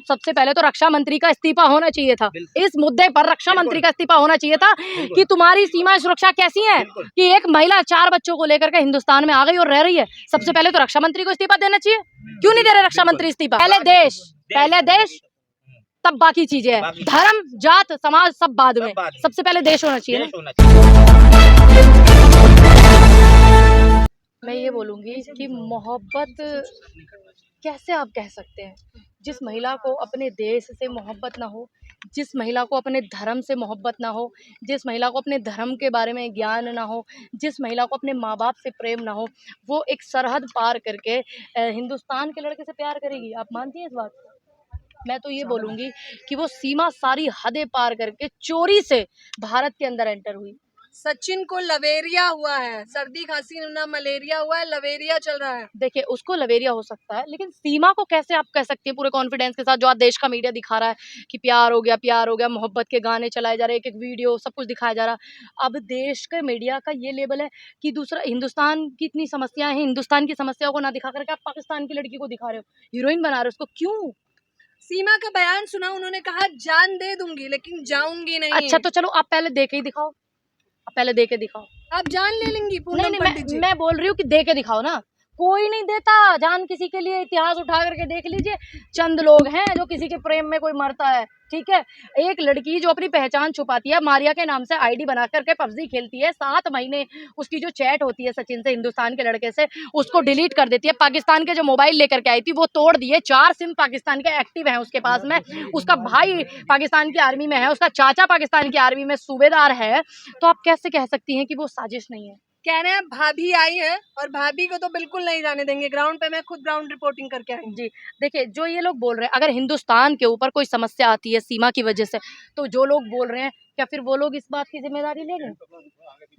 सबसे पहले तो रक्षा मंत्री का इस्तीफा होना चाहिए था। इस मुद्दे पर रक्षा मंत्री का इस्तीफा होना चाहिए था कि तुम्हारी सीमा सुरक्षा कैसी है कि एक महिला 4 बच्चों को लेकर के हिंदुस्तान में आ गई और रह रही है। सबसे पहले तो रक्षा मंत्री को इस्तीफा देना चाहिए। क्यों नहीं दे रहे रक्षा मंत्री इस्तीफा? पहले देश तब बाकी चीजें हैं। धर्म, जात, समाज सब बाद में, सबसे पहले देश होना चाहिए ना। मैं ये बोलूंगी कि मोहब्बत कैसे आप कह सकते हैं? जिस महिला को अपने देश से मोहब्बत ना हो, जिस महिला को अपने धर्म से मोहब्बत ना हो, जिस महिला को अपने धर्म के बारे में ज्ञान ना हो, जिस महिला को अपने माँ बाप से प्रेम ना हो, वो एक सरहद पार करके हिंदुस्तान के लड़के से प्यार करेगी? आप मानती हैं इस बात को? मैं तो ये बोलूंगी कि वो सीमा सारी हदें पार करके चोरी से भारत के अंदर एंटर हुई। सचिन को लवेरिया हुआ है, सर्दी खांसी ना मलेरिया हुआ है, लवेरिया चल रहा है। देखिए, उसको लवेरिया हो सकता है, लेकिन सीमा को कैसे आप कह सकती हैं पूरे कॉन्फिडेंस के साथ, जो आज देश का मीडिया दिखा रहा है कि प्यार हो गया, मोहब्बत के गाने चलाए जा रहे हैं, एक एक वीडियो सब कुछ दिखाया जा रहा है। अब देश के मीडिया का ये लेवल है कि दूसरा हिंदुस्तान की इतनी समस्याएं हैं, हिंदुस्तान की समस्याओं को ना दिखा करके आप पाकिस्तान की लड़की को दिखा रहे हो, हीरोइन बना रहे हो उसको, क्यों? सीमा का बयान सुना, उन्होंने कहा जान दे दूंगी लेकिन जाऊंगी नहीं। अच्छा, तो चलो आप पहले दे के ही दिखाओ, आप पहले दे के दिखाओ। आप जान ले लेंगी? नहीं, मैं बोल रही हूँ कि दे के दिखाओ ना। कोई नहीं देता जान किसी के लिए। इतिहास उठा करके देख लीजिए, चंद लोग हैं जो किसी के प्रेम में कोई मरता है, ठीक है। एक लड़की जो अपनी पहचान छुपाती है, मारिया के नाम से आईडी बना करके पबजी खेलती है, 7 महीने उसकी जो चैट होती है सचिन से, हिंदुस्तान के लड़के से, उसको डिलीट कर देती है। पाकिस्तान के जो मोबाइल लेकर के आई थी वो तोड़ दिए, 4 सिम पाकिस्तान के एक्टिव हैं उसके पास में। उसका भाई पाकिस्तान की आर्मी में है, उसका चाचा पाकिस्तान की आर्मी में सूबेदार है। तो आप कैसे कह सकती हैं कि वो साजिश नहीं है? कह रहे हैं भाभी आई है और भाभी को तो बिल्कुल नहीं जाने देंगे ग्राउंड पे। मैं खुद ग्राउंड रिपोर्टिंग करके आई। जी, देखिए, जो ये लोग बोल रहे हैं, अगर हिंदुस्तान के ऊपर कोई समस्या आती है सीमा की वजह से, तो जो लोग बोल रहे हैं, क्या फिर वो लोग इस बात की जिम्मेदारी लेंगे?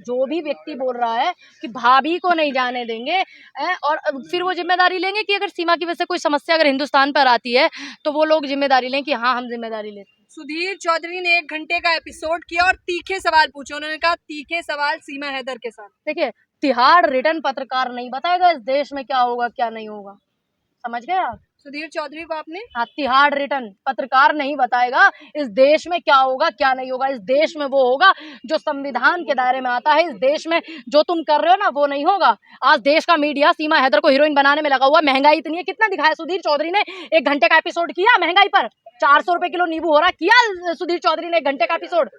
जो भी व्यक्ति बोल रहा है कि भाभी को नहीं जाने देंगे और फिर वो जिम्मेदारी लेंगे कि अगर सीमा की वजह से कोई समस्या अगर हिंदुस्तान पर आती है, तो वो लोग जिम्मेदारी लें कि हाँ, हम जिम्मेदारी लेते हैं। सुधीर चौधरी ने 1 घंटे का एपिसोड किया और तीखे सवाल पूछे। उन्होंने कहा तीखे सवाल सीमा हैदर के साथ। देखिए, तिहाड़ रिटर्न पत्रकार नहीं बताएगा इस देश में क्या होगा क्या नहीं होगा, समझ गए आप? सुधीर चौधरी को आपने? हाँ, तिहाड़ रिटर्न पत्रकार नहीं बताएगा इस देश में क्या होगा क्या नहीं होगा। इस देश में वो होगा जो संविधान के दायरे में आता है। इस देश में जो तुम कर रहे हो ना, वो नहीं होगा। आज देश का मीडिया सीमा हैदर को हीरोइन बनाने में लगा हुआ। महंगाई इतनी है, कितना दिखाया सुधीर चौधरी ने? 1 घंटे का एपिसोड किया महंगाई पर। 400 रुपए किलो नींबू हो रहा, किया सुधीर चौधरी ने 1 घंटे का एपिसोड।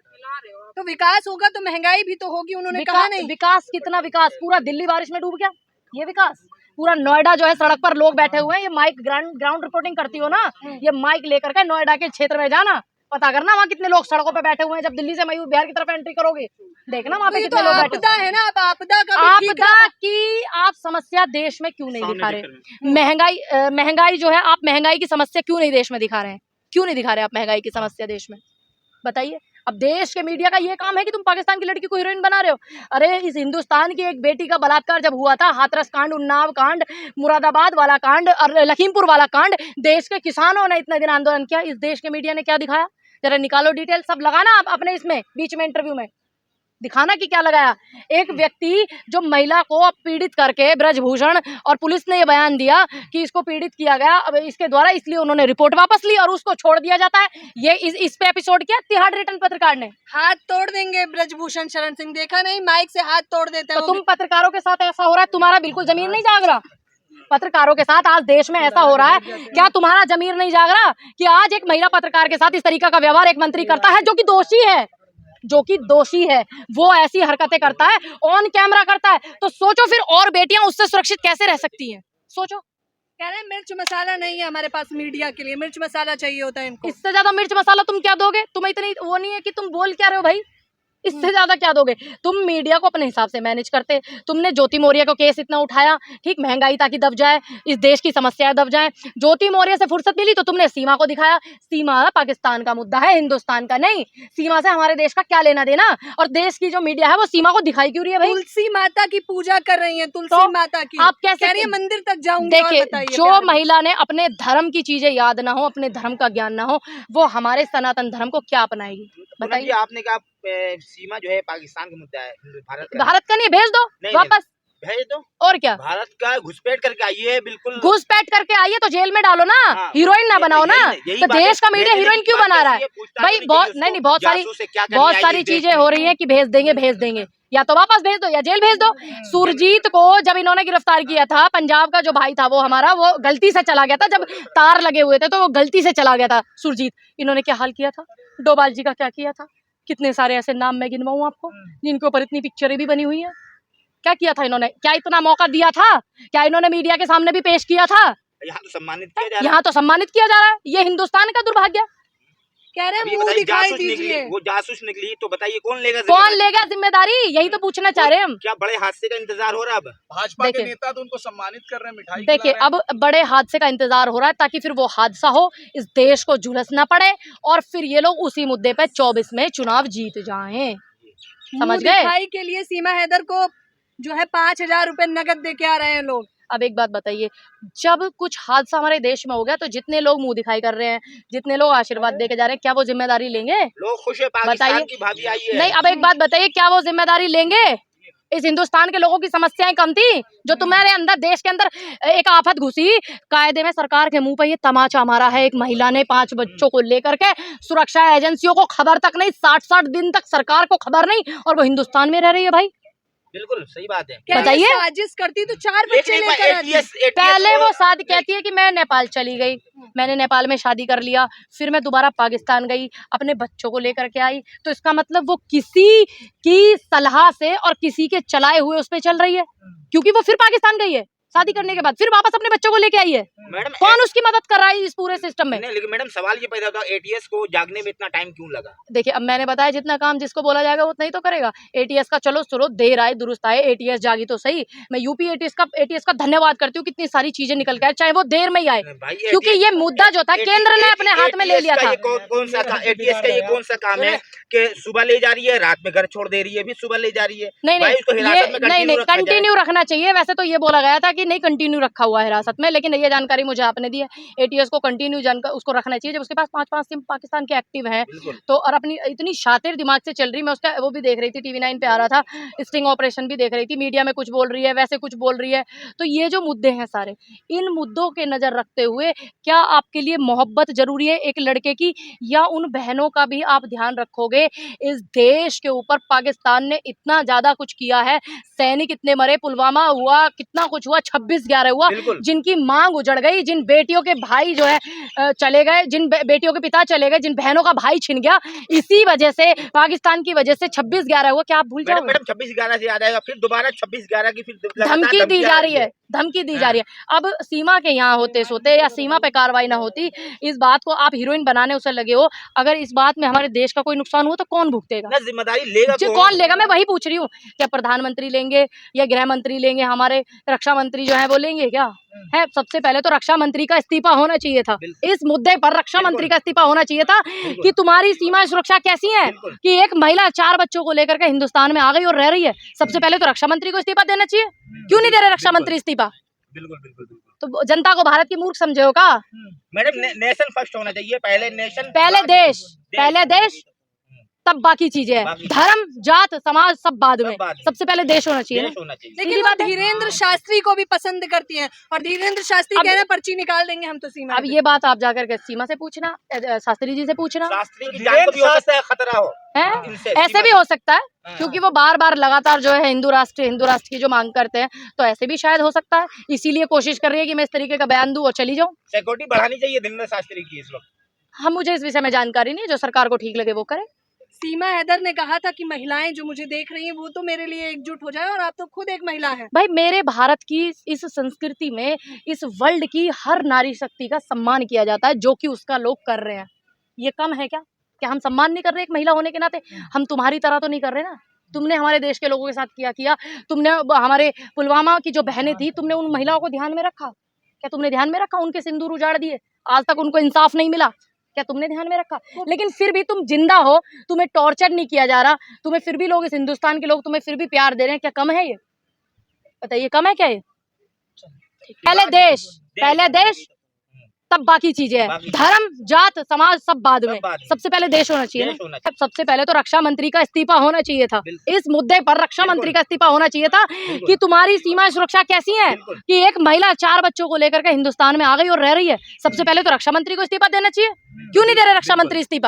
तो विकास होगा तो महंगाई भी तो होगी, उन्होंने कहा नहीं। विकास कितना विकास? पूरा दिल्ली बारिश में डूब गया, ये विकास? पूरा नोएडा जो है सड़क पर लोग बैठे हुए हैं। ये माइक ग्राउंड रिपोर्टिंग करती हो ना, ये माइक लेकर के नोएडा के क्षेत्र में जाना, पता करना वहाँ कितने लोग सड़कों पे बैठे हुए हैं। जब दिल्ली से मयूर बिहार की तरफ एंट्री करोगे, देखना वहाँ पे कितने लोग बैठे। आपदा है ना, अब आपदा का आपदा की आप समस्या देश में क्यों नहीं दिखा रहे? महंगाई जो है, आप महंगाई की समस्या क्यों नहीं देश में दिखा रहे हैं? क्यों नहीं दिखा रहे आप महंगाई की समस्या देश में? बताइए। अब देश के मीडिया का ये काम है कि तुम पाकिस्तान की लड़की को हीरोइन बना रहे हो। अरे, इस हिंदुस्तान की एक बेटी का बलात्कार जब हुआ था, हाथरस कांड, उन्नाव कांड, मुरादाबाद वाला कांड और लखीमपुर वाला कांड, देश के किसानों ने इतने दिन आंदोलन किया। इस देश के मीडिया ने क्या दिखाया? जरा निकालो डिटेल, सब लगाना आप अपने इसमें बीच में इंटरव्यू में, दिखाना कि क्या लगाया। एक व्यक्ति जो महिला को पीड़ित करके, ब्रजभूषण, और पुलिस ने ये बयान दिया कि इसको पीड़ित किया गया अब इसके द्वारा, इसलिए उन्होंने रिपोर्ट वापस ली और उसको छोड़ दिया जाता है। ये इस पे एपिसोड किया तिहाड़ रिटर्न पत्रकार ने। हाथ तोड़ देंगे ब्रजभूषण शरण सिंह, देखा नहीं? माइक से हाथ तोड़ देते हैं। तो तुम पत्रकारों के साथ ऐसा हो रहा है, तुम्हारा बिल्कुल जमीर नहीं जाग रहा? पत्रकारों के साथ आज देश में ऐसा हो रहा है, क्या तुम्हारा जमीर नहीं जाग रहा कि आज एक महिला पत्रकार के साथ इस तरीका का व्यवहार एक मंत्री करता है, जो कि दोषी है, वो ऐसी हरकतें करता है, ऑन कैमरा करता है। तो सोचो फिर और बेटियां उससे सुरक्षित कैसे रह सकती हैं? सोचो। कह रहे हैं मिर्च मसाला नहीं है हमारे पास मीडिया के लिए, मिर्च मसाला चाहिए होता है इनको। इससे ज्यादा मिर्च मसाला तुम क्या दोगे? तुम्हें इतनी वो नहीं है कि तुम बोल क्या रहे हो भाई? इससे ज्यादा क्या दोगे? तुम मीडिया को अपने हिसाब से मैनेज करते। तुमने ज्योति मौर्य को केस इतना उठाया, ठीक, महंगाई ताकि दब जाए, इस देश की समस्याएं दब जाएं। ज्योति मौर्य से फुर्सत मिली तो तुमने सीमा को दिखाया। सीमा पाकिस्तान का मुद्दा है, हिंदुस्तान का नहीं। सीमा से हमारे देश का क्या लेना देना? और देश की जो मीडिया है वो सीमा को दिखाई क्यों रही है भाई? तुलसी माता की पूजा कर रही है, तुलसी माता की। आप कैसे? कह मंदिर तक जाऊंगी। देखिए, जो महिला ने अपने धर्म की चीजें याद ना हो, अपने धर्म का ज्ञान ना हो, वो हमारे सनातन धर्म को क्या अपनाएगी? बताइए। आपने कहा सीमा जो है पाकिस्तान का मुद्दा है, भारत का नहीं, भेज दो वापस। भेज दो। और क्या, भारत का घुसपैठ करके आई है, बिल्कुल घुसपैठ करके आई है तो जेल में डालो ना, हाँ, हीरोइन ना बनाओ ना। यही तो बात है, देश का मीडिया भेजने हीरोइन की क्यों बात बना रहा कैसी है? पूछताछ भाई होनी बहुत चाहिए नहीं उसको, बहुत जासूस है, क्या करने बहुत आई सारी इस देश चीजें में। हो रही हैं कि भेज देंगे, या तो वापस भेज दो या जेल भेज दो। सुरजीत को जब इन्होंने गिरफ्तार किया था, पंजाब का जो भाई था वो हमारा, वो गलती से चला गया था, जब तार लगे हुए थे तो वो गलती से चला गया था सुरजीत। इन्होंने क्या हाल किया था, डोभाल जी का क्या किया था, कितने सारे ऐसे नाम मैं गिनवाऊं आपको जिनके ऊपर इतनी पिक्चरें भी बनी हुई हैं। क्या किया था इन्होंने, क्या इतना मौका दिया था, क्या इन्होंने मीडिया के सामने भी पेश किया था? यहाँ तो सम्मानित किया जा रहा है। यहाँ तो सम्मानित किया जा रहा है, ये हिंदुस्तान का दुर्भाग्य। कह रहे अब हैं ये मुंह बताइए, दिखाई जासूस निकली, दीजिए। वो जासूस निकली, तो बताइए कौन लेगा कौन जिम्मेदारी? लेगा जिम्मेदारी, यही तो पूछना चाह रहे हैं हम। क्या बड़े हादसे का इंतजार हो रहा है अब? भाजपा के देखिए, नेता तो उनको सम्मानित कर रहे हैं, मिठाई देखिए खिला रहे हैं। अब बड़े हादसे का इंतजार हो रहा है ताकि फिर वो हादसा हो, इस देश को झुलसना पड़े और फिर ये लोग उसी मुद्दे पे 24 में चुनाव जीत जाएं। समझ मुंह गए? दिखाई के लिए सीमा हैदर को जो है 5,000 रुपए नगद दे के आ रहे हैं लोग। अब एक बात बताइए, जब कुछ हादसा हमारे देश में हो गया तो जितने लोग मुंह दिखाई कर रहे हैं, जितने लोग आशीर्वाद दे के जा रहे हैं, क्या वो जिम्मेदारी लेंगे? लोग खुश है, पाकिस्तान बताइए। की भाभी आई है। नहीं, अब एक बात बताइए, क्या वो जिम्मेदारी लेंगे? इस हिंदुस्तान के लोगों की समस्याएं कम थी? जो तुम्हारे अंदर, देश के अंदर एक आफत घुसी, कायदे में सरकार के मुंह पे ये तमाचा मारा है। एक महिला ने 5 बच्चों को लेकर के, सुरक्षा एजेंसियों को खबर तक नहीं, 60-60 दिन तक सरकार को खबर नहीं, और वो हिंदुस्तान में रह रही है। भाई बिल्कुल सही बात है। कह रहे बताइए। साजिश करती तो 4 बच्चे लेकर आती। पहले वो शादी कहती है कि मैं नेपाल चली गई, मैंने नेपाल में शादी कर लिया, फिर मैं दोबारा पाकिस्तान गई, अपने बच्चों को लेकर के आई, तो इसका मतलब वो किसी की सलाह से और किसी के चलाए हुए उस पे चल रही है, क्योंकि वो फिर पाकिस्तान गई है शादी करने के बाद, फिर वापस अपने बच्चों को लेके आई है। मैडम कौन उसकी मदद कर रहा है इस पूरे सिस्टम में? नहीं, लेकिन मैडम सवाल ये पैदा होता है, एटीएस को जागने में इतना टाइम क्यों लगा? देखिए, अब मैंने बताया जितना काम जिसको बोला जाएगा उतना ही तो करेगा। एटीएस का चलो देर आए दुरुस्त आए, एटीएस जागी तो सही। मैं यूपी एटीएस का धन्यवाद करती हूँ, कितनी सारी चीजें निकल के आए, चाहे वो देर में ही आए, क्योंकि ये मुद्दा जो था केंद्र ने अपने हाथ में ले लिया था। कौन सा एटीएस का ये कौन सा काम है कि सुबह ले जा रही है, रात में घर छोड़ दे रही है, फिर सुबह ले जा रही है? नहीं भाई, उसको हिरासत में नहीं, रखा जाए। कंटिन्यू रखना चाहिए। वैसे तो ये बोला गया था कि नहीं कंटिन्यू रखा हुआ है हिरासत में, लेकिन ये जानकारी मुझे आपने दी है, एटीएस को कंटिन्यू जानकर उसको रखना चाहिए। जब उसके पास 5-5 सिम पाकिस्तान के एक्टिव हैं, तो और अपनी इतनी शातिर दिमाग से चल रही, मैं उसका वो भी देख रही थी, TV9 पे आ रहा था, स्टिंग ऑपरेशन भी देख रही थी, मीडिया में कुछ बोल रही है, वैसे कुछ बोल रही है। तो ये जो मुद्दे हैं सारे, इन मुद्दों के नजर रखते हुए क्या आपके लिए मोहब्बत जरूरी है एक लड़के की, या उन बहनों का भी आप ध्यान रखोगे? इस देश के ऊपर पाकिस्तान ने इतना ज्यादा कुछ किया है, सैनिक इतने मरे, पुलवामा हुआ, कितना कुछ हुआ, 26/11 हुआ, जिनकी मांग उजड़ गई, जिन बेटियों के भाई जो है चले गए, जिन बेटियों के पिता चले गए, जिन बहनों का भाई छिन गया, इसी वजह से, पाकिस्तान की वजह से 26/11 हुआ। क्या आप भूल जाओगे? मैडम 26/11 से याद आएगा, फिर दोबारा 26/11 की फिर धमकी दी जा रही है, धमकी दी जा रही है। अब सीमा के यहाँ होते सोते या सीमा पे कार्रवाई ना होती, इस बात को आप हीरोइन बनाने उसे लगे हो। अगर इस बात में हमारे देश का कोई नुकसान हुआ तो कौन भुगतेगा? जिम्मेदारी लेगा कौन लेगा? मैं वही पूछ रही हूँ, क्या प्रधानमंत्री लेंगे या गृह मंत्री लेंगे, हमारे रक्षा मंत्री जो है वो लेंगे क्या? है, सबसे पहले तो रक्षा मंत्री का इस्तीफा होना चाहिए था। इस मुद्दे पर रक्षा मंत्री का इस्तीफा होना चाहिए था कि तुम्हारी सीमा सुरक्षा कैसी है कि एक महिला 4 बच्चों को लेकर के हिंदुस्तान में आ गई और रह रही है। सबसे पहले तो रक्षा मंत्री को इस्तीफा देना चाहिए। क्यों नहीं दे रहे रक्षा मंत्री इस्तीफा? बिल्कुल। तो जनता को भारत की मूर्ख समझे हो का? मैडम नेशन फर्स्ट होना चाहिए, पहले नेशन, पहले देश तब बाकी चीजें हैं, धर्म जात समाज सब बाद में, सबसे पहले देश होना चाहिए। लेकिन वो धीरेन्द्र शास्त्री को भी पसंद करती हैं, और धीरेन्द्र शास्त्री कह रहे हैं पर्ची निकाल देंगे हम तो सीमा। अब ये बात आप जाकर के सीमा से पूछना, शास्त्री जी से पूछना, शास्त्री की जान को भी हो सकता है खतरा हो है, ऐसे भी हो सकता है, क्योंकि वो बार लगातार जो है हिंदू राष्ट्र की जो मांग करते हैं, तो ऐसे भी शायद हो सकता है, इसीलिए कोशिश कर रही है कि मैं इस तरीके का बयान दूं और चली जाऊं। सिक्योरिटी बढ़ानी चाहिए धीरेन्द्र शास्त्री की इस वक्त। हम, मुझे इस विषय में जानकारी नहीं है, जो सरकार को ठीक लगे वो करे। सीमा हैदर ने कहा था कि महिलाएं जो मुझे देख रही हैं वो तो मेरे लिए एकजुट हो जाए, और आप तो खुद एक महिला हैं। भाई, मेरे भारत की इस संस्कृति में, इस वर्ल्ड की हर नारी शक्ति का सम्मान किया जाता है, जो कि उसका लोग कर रहे हैं। ये कम है क्या हम सम्मान नहीं कर रहे एक महिला होने के नाते? हम तुम्हारी तरह तो नहीं कर रहे ना। तुमने हमारे देश के लोगों के साथ किया, तुमने हमारे पुलवामा की जो बहनें थी, तुमने उन महिलाओं को ध्यान में रखा क्या? तुमने ध्यान में रखा? उनके सिंदूर उजाड़ दिए, आज तक उनको इंसाफ नहीं मिला, क्या तुमने ध्यान में रखा? लेकिन फिर भी तुम जिंदा हो, तुम्हें टॉर्चर नहीं किया जा रहा, तुम्हें फिर भी लोग, इस हिंदुस्तान के लोग तुम्हें फिर भी प्यार दे रहे हैं। क्या कम है ये? बताइए, कम है क्या ये? पहले देश तब बाकी चीजें हैं। बाकी- धर्म, जात, समाज सब बाद में। बाद में। सबसे पहले देश होना चाहिए देश होना ना। सबसे पहले तो रक्षा मंत्री का इस्तीफा होना चाहिए था। बिल्कुल। इस मुद्दे पर रक्षा बिल्कुल। मंत्री का इस्तीफा होना चाहिए था कि तुम्हारी सीमा सुरक्षा कैसी है बिल्कुल। कि एक महिला 4 बच्चों को लेकर के हिंदुस्तान में आ गई और रह रही है। सबसे पहले तो रक्षा मंत्री को इस्तीफा देना चाहिए। क्यों नहीं दे रहे रक्षा मंत्री इस्तीफा?